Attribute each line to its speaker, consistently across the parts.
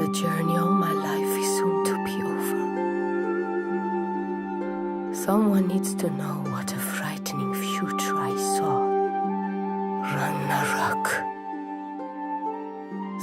Speaker 1: The journey of my life is soon to be over. Someone needs to know what a frightening future I saw. Ragnarok.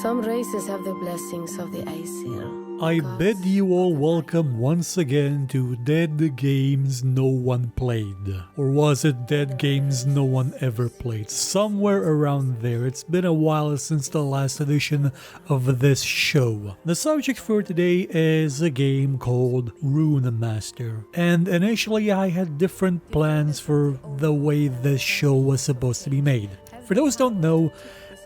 Speaker 1: Some races have the blessings of the Aesir.
Speaker 2: I bid you all welcome once again to Dead Games No One Played. Or was it Dead Games No One Ever Played? Somewhere around there. It's been a while since the last edition of this show. The subject for today is a game called Runemaster. And initially I had different plans for the way this show was supposed to be made. For those who don't know,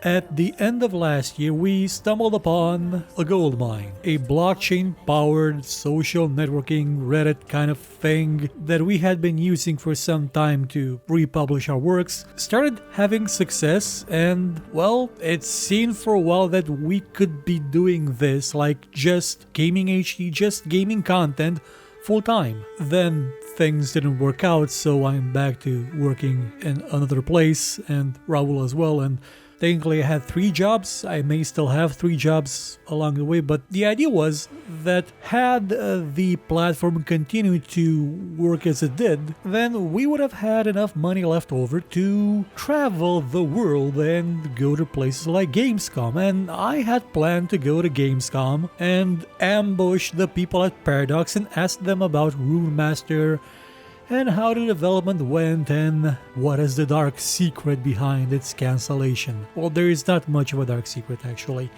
Speaker 2: at the end of last year, we stumbled upon a gold mine, a blockchain-powered social networking Reddit kind of thing that we had been using for some time to republish our works, started having success, and, well, it seemed for a while that we could be doing this, like just GaminGHD, just gaming content, full-time. Then things didn't work out, so I'm back to working in another place, and Raul as well, and technically I had 3 jobs. I may still have 3 jobs along the way, but the idea was that had the platform continued to work as it did, then we would have had enough money left over to travel the world and go to places like Gamescom. And I had planned to go to Gamescom and ambush the people at Paradox and ask them about Runemaster and how the development went and what is the dark secret behind its cancellation. Well, there is not much of a dark secret actually.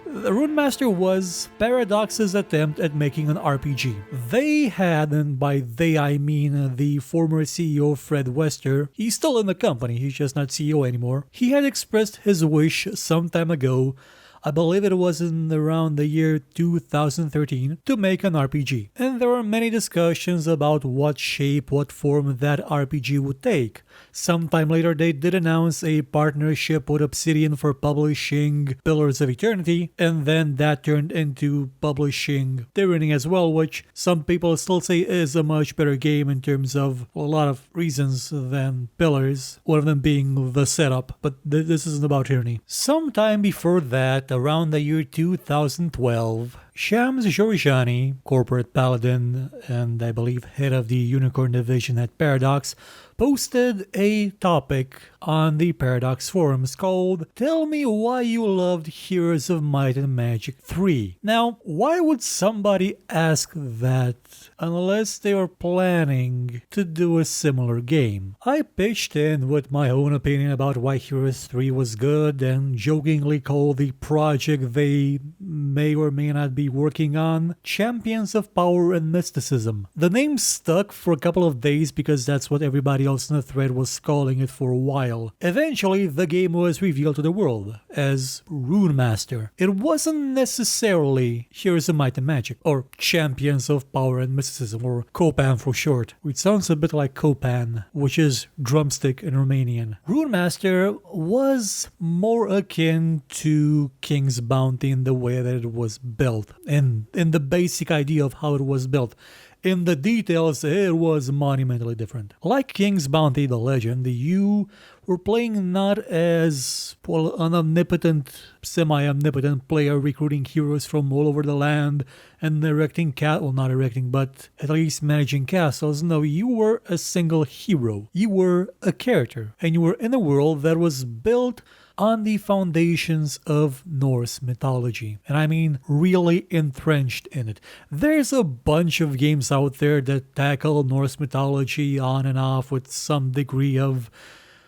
Speaker 2: The Runemaster was Paradox's attempt at making an RPG. They had, and by they I mean the former CEO Fred Wester, he's still in the company, he's just not CEO anymore. He had expressed his wish some time ago, I believe it was in around the year 2013, to make an RPG. And there were many discussions about what shape, what form that RPG would take. Sometime later they did announce a partnership with Obsidian for publishing Pillars of Eternity, and then that turned into publishing Tyranny as well, which some people still say is a much better game in terms of a lot of reasons than Pillars, one of them being the setup, but this isn't about Tyranny. Sometime before that, around the year 2012, Shams Georgiani, corporate paladin and I believe head of the Unicorn division at Paradox, posted a topic on the Paradox forums called "Tell me why you loved Heroes of Might and Magic 3. Now, why would somebody ask that unless they were planning to do a similar game? I pitched in with my own opinion about why Heroes 3 was good and jokingly called the project they may or may not be working on Champions of Power and Mysticism. The name stuck for a couple of days because that's what everybody else in the thread was calling it for a while. Eventually, the game was revealed to the world as Runemaster. It wasn't necessarily Heroes of Might and Magic, or Champions of Power and Mysticism, or Copan for short, which sounds a bit like Copan, which is drumstick in Romanian. Runemaster was more akin to King's Bounty in the way that it was built, and in the basic idea of how it was built. In the details, it was monumentally different. Like King's Bounty, the legend, you were playing not as, well, an omnipotent, semi-omnipotent player recruiting heroes from all over the land and erecting not erecting, but at least managing castles. No, you were a single hero. You were a character, and you were in a world that was built on the foundations of Norse mythology, and I mean really entrenched in it. There's a bunch of games out there that tackle Norse mythology on and off with some degree of,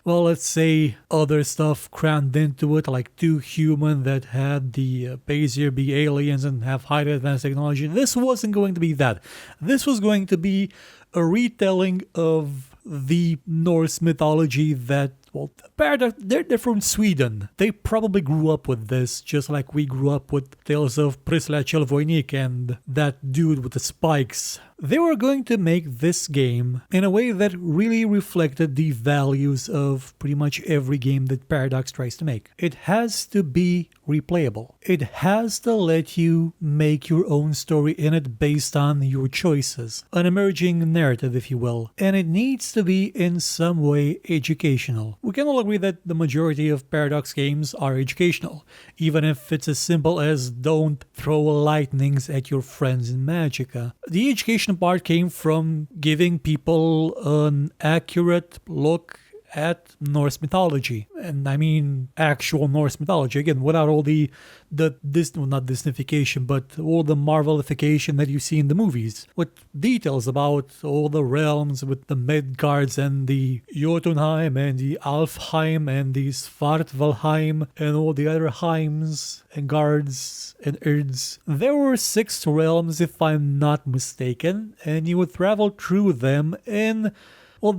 Speaker 2: well, let's say other stuff crammed into it, like Too Human that had the Aesir be aliens and have highly advanced technology. This wasn't going to be that. This was going to be a retelling of the Norse mythology that, well, they're from Sweden. They probably grew up with this, just like we grew up with tales of Priscilla Chelvoinik and that dude with the spikes. They were going to make this game in a way that really reflected the values of pretty much every game that Paradox tries to make. It has to be replayable. It has to let you make your own story in it based on your choices. An emerging narrative, if you will. And it needs to be in some way educational. we can all agree that the majority of Paradox games are educational, even if it's as simple as don't throw lightnings at your friends in Magicka. The education part came from giving people an accurate look at Norse mythology. And I mean actual Norse mythology, again, without all not Disneyfication, but all the Marvelification that you see in the movies, with details about all the realms, with the Midgards and the Jotunheim and the Alfheim and the Svartvalheim and all the other Heims and Guards and Erds. There were 6 realms, if I'm not mistaken, and you would travel through them in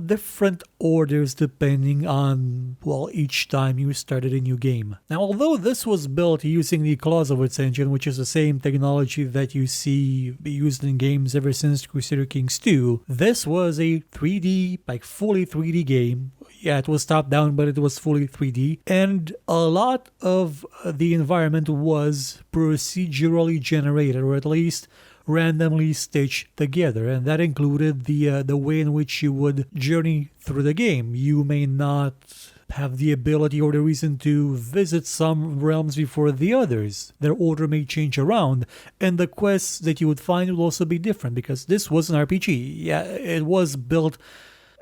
Speaker 2: different orders depending on, each time you started a new game. Now, although this was built using the Clausewitz engine, which is the same technology that you see used in games ever since Crusader Kings 2, this was a 3D, fully 3D game. Yeah, it was top-down, but it was fully 3D. And a lot of the environment was procedurally generated, or at least randomly stitched together, and that included the way in which you would journey through the game. You may not have the ability or the reason to visit some realms before the others. Their order may change around, and the quests that you would find will also be different, because this was an RPG. Yeah, it was built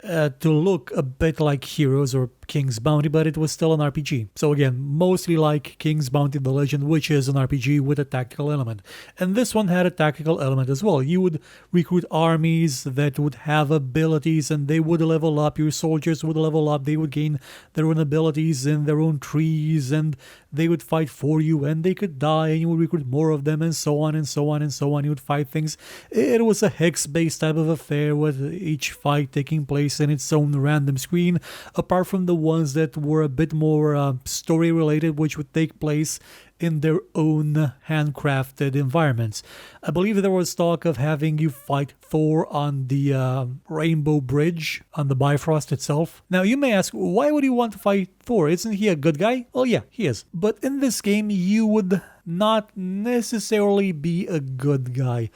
Speaker 2: to look a bit like Heroes or King's Bounty, but it was still an RPG. So again, mostly like King's Bounty The Legend, which is an RPG with a tactical element. And this one had a tactical element as well. You would recruit armies that would have abilities, and they would level up. Your soldiers would level up. They would gain their own abilities and their own trees, and they would fight for you, and they could die, and you would recruit more of them, and so on and so on and so on. You would fight things. It was a hex-based type of affair, with each fight taking place in its own random screen, apart from the ones that were a bit more story related, which would take place in their own handcrafted environments. I believe there was talk of having you fight Thor on the Rainbow Bridge on the Bifrost itself. Now you may ask, why would you want to fight Thor? Isn't he a good guy? Well, yeah, he is. But in this game, you would not necessarily be a good guy.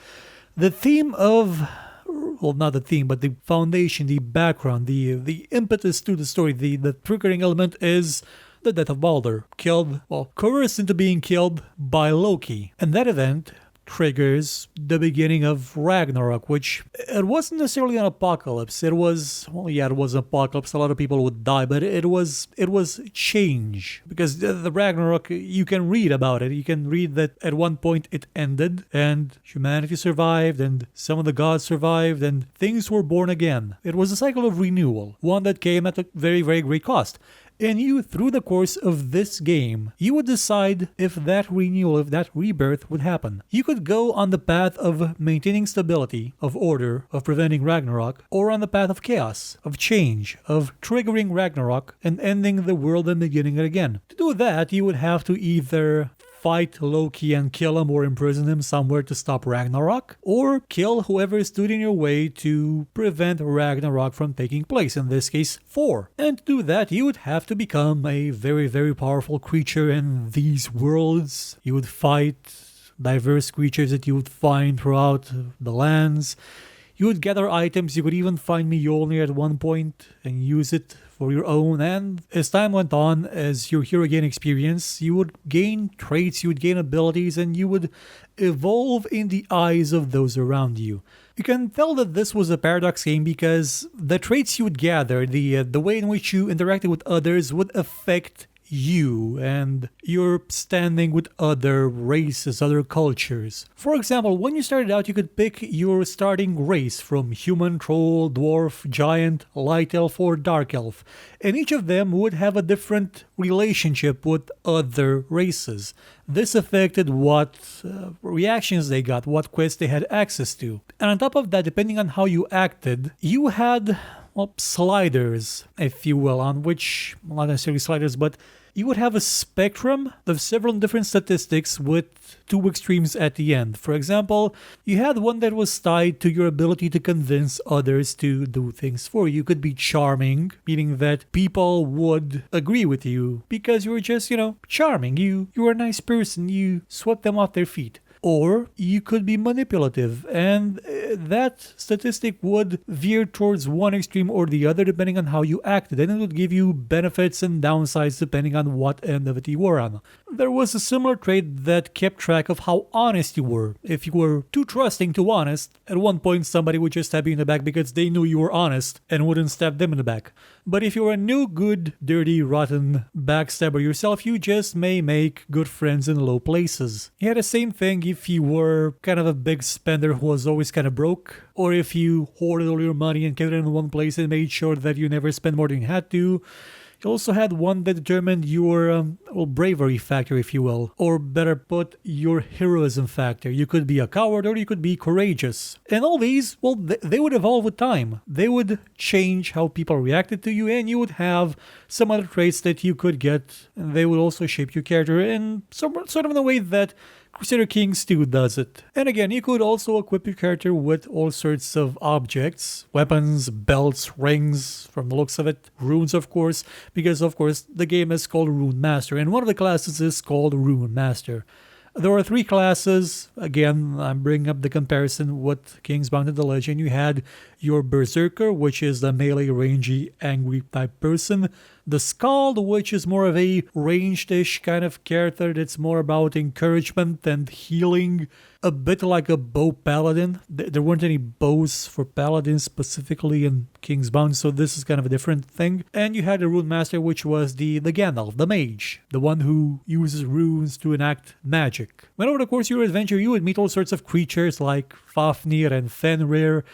Speaker 2: The theme of not the theme, but the foundation, the background, the impetus to the story, the triggering element is the death of Balder, coerced into being killed by Loki. And that event triggers the beginning of Ragnarok, which it wasn't necessarily an apocalypse. It was, it was an apocalypse. A lot of people would die, but it was change, because the Ragnarok, you can read about it. You can read that at one point it ended and humanity survived and some of the gods survived and things were born again. It was a cycle of renewal, one that came at a very, very great cost. And you, through the course of this game, you would decide if that renewal, if that rebirth would happen. You could go on the path of maintaining stability, of order, of preventing Ragnarok, or on the path of chaos, of change, of triggering Ragnarok and ending the world and beginning it again. To do that, you would have to either fight Loki and kill him or imprison him somewhere to stop Ragnarok, or kill whoever stood in your way to prevent Ragnarok from taking place, in this case, Thor. And to do that, you would have to become a very, very powerful creature in these worlds. You would fight diverse creatures that you would find throughout the lands. You would gather items. You could even find Mjolnir at one point and use it for your own. And as time went on, as your hero gained experience, you would gain traits, you would gain abilities, and you would evolve in the eyes of those around you. You can tell that this was a Paradox game because the traits you would gather, the way in which you interacted with others would affect you and your standing with other races, other cultures. For example, when you started out, you could pick your starting race from human, troll, dwarf, giant, light elf, or dark elf, and each of them would have a different relationship with other races. This affected what reactions they got, what quests they had access to. And on top of that, depending on how you acted, you had sliders, if you will, on which, not necessarily sliders, but you would have a spectrum of several different statistics with two extremes at the end. For example, you had one that was tied to your ability to convince others to do things for you. You could be charming, meaning that people would agree with you because you were just, charming. You were a nice person. You swept them off their feet. or you could be manipulative, and that statistic would veer towards one extreme or the other depending on how you acted, and it would give you benefits and downsides depending on what end of it you were on. There was a similar trait that kept track of how honest you were. If you were too trusting, too honest, at one point somebody would just stab you in the back because they knew you were honest and wouldn't stab them in the back. But if you're a no good, dirty, rotten backstabber yourself, you just may make good friends in low places. You had the same thing if you were kind of a big spender who was always kind of broke, or if you hoarded all your money and kept it in one place and made sure that you never spent more than you had to. You also had one that determined your bravery factor, if you will, or better put, your heroism factor. You could be a coward or you could be courageous. And all these, well, they would evolve with time. They would change how people reacted to you, and you would have some other traits that you could get, and they would also shape your character in sort of in a way that Crusader Kings 2 does it. And again, you could also equip your character with all sorts of objects, weapons, belts, rings, from the looks of it, runes of course, because of course the game is called Runemaster, and one of the classes is called Runemaster. There are 3 classes. Again, I'm bringing up the comparison with Kingsbound and the Legend. You had your Berserker, which is the melee, rangy, angry type person. The Skald, which is more of a ranged-ish kind of character that's more about encouragement and healing, a bit like a bow paladin. There weren't any bows for paladins specifically in Kingsbound, so this is kind of a different thing. And you had the Runemaster, which was the Gandalf, the mage, the one who uses runes to enact magic. When over the course of your adventure, you would meet all sorts of creatures like Fafnir and Fenrir,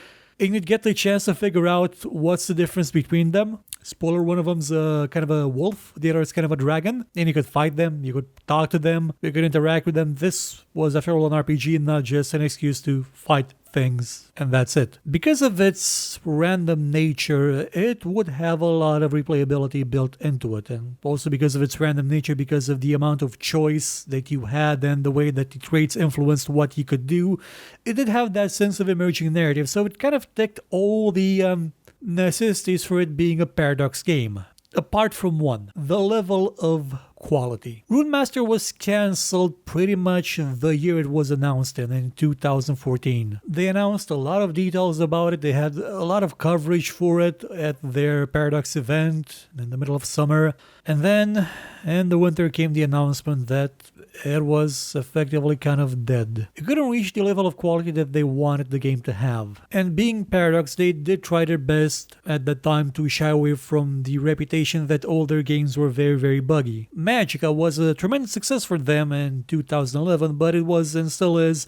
Speaker 2: and you'd get the chance to figure out what's the difference between them. Spoiler, one of them's kind of a wolf, the other is kind of a dragon, and you could fight them, you could talk to them, you could interact with them. This was, after all, an RPG, not just an excuse to fight things, and that's it. Because of its random nature, it would have a lot of replayability built into it, and also because of its random nature, because of the amount of choice that you had and the way that the traits influenced what you could do, it did have that sense of emerging narrative, so it kind of ticked all the necessities for it being a Paradox game. Apart from one, the level of quality. Runemaster was cancelled pretty much the year it was announced in 2014. They announced a lot of details about it, they had a lot of coverage for it at their Paradox event in the middle of summer, and then in the winter came the announcement that it was effectively kind of dead. It couldn't reach the level of quality that they wanted the game to have. And being Paradox, they did try their best at that time to shy away from the reputation that all their games were very, very buggy. Magicka was a tremendous success for them in 2011, but it was and still is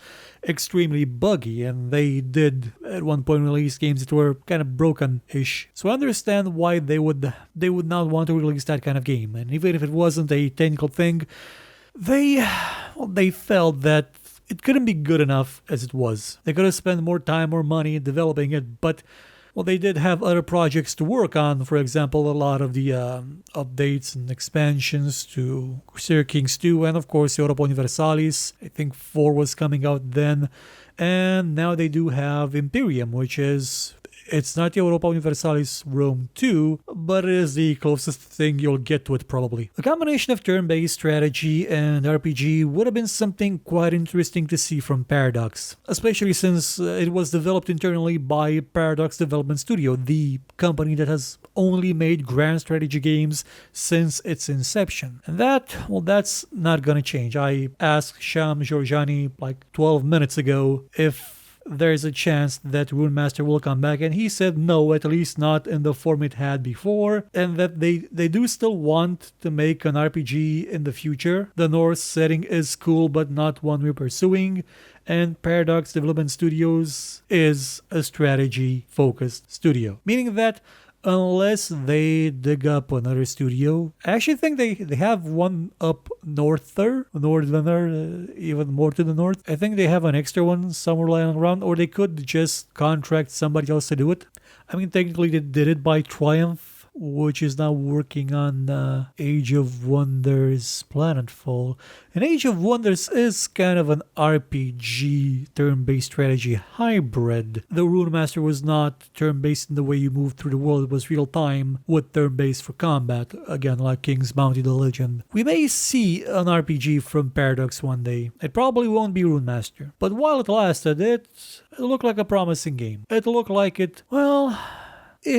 Speaker 2: extremely buggy, and they did at one point release games that were kind of broken-ish. So I understand why they would not want to release that kind of game, and even if it wasn't a technical thing, they felt that it couldn't be good enough as it was. They could have spent more time or money developing it, but well, they did have other projects to work on. For example, a lot of the updates and expansions to Crusader Kings 2, and of course Europa Universalis. I think 4 was coming out then. And now they do have Imperium, which is... It's not Europa Universalis Rome 2, but it is the closest thing you'll get to it probably. A combination of turn-based strategy and RPG would have been something quite interesting to see from Paradox, especially since it was developed internally by Paradox Development Studio, the company that has only made grand strategy games since its inception. And that's not gonna change. I asked Sham Georgiani like 12 minutes ago if there's a chance that Runemaster will come back, and he said no, at least not in the form it had before, and that they do still want to make an RPG in the future. The Norse setting is cool, but not one we're pursuing, and Paradox Development Studios is a strategy-focused studio, meaning that unless they dig up another studio. I actually think they have one up northerner, even more to the north. I think they have an extra one somewhere lying around, or they could just contract somebody else to do it. I mean, technically they did it by Triumph which is now working on Age of Wonders Planetfall. And Age of Wonders is kind of an RPG turn-based strategy hybrid. The Runemaster was not turn-based in the way you move through the world, it was real-time with turn-based for combat, again like King's Bounty the Legend. We may see an RPG from Paradox one day. It probably won't be Runemaster, but while it lasted, it looked like a promising game. It looked like it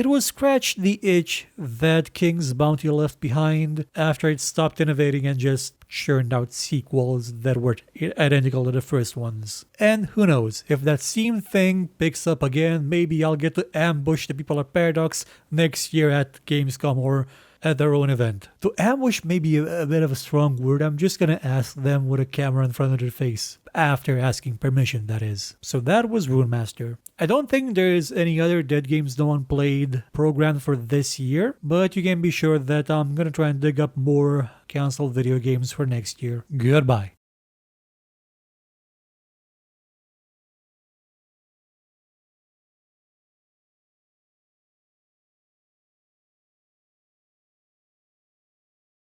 Speaker 2: was scratched the itch that King's Bounty left behind after it stopped innovating and just churned out sequels that were identical to the first ones. And who knows, if that same thing picks up again, maybe I'll get to ambush the people at Paradox next year at Gamescom or at their own event. To ambush may be a bit of a strong word. I'm just gonna ask them with a camera in front of their face. After asking permission, that is. So that was Runemaster. I don't think there's any other Dead Games No One Played programmed for this year, but you can be sure that I'm gonna try and dig up more canceled video games for next year. Goodbye.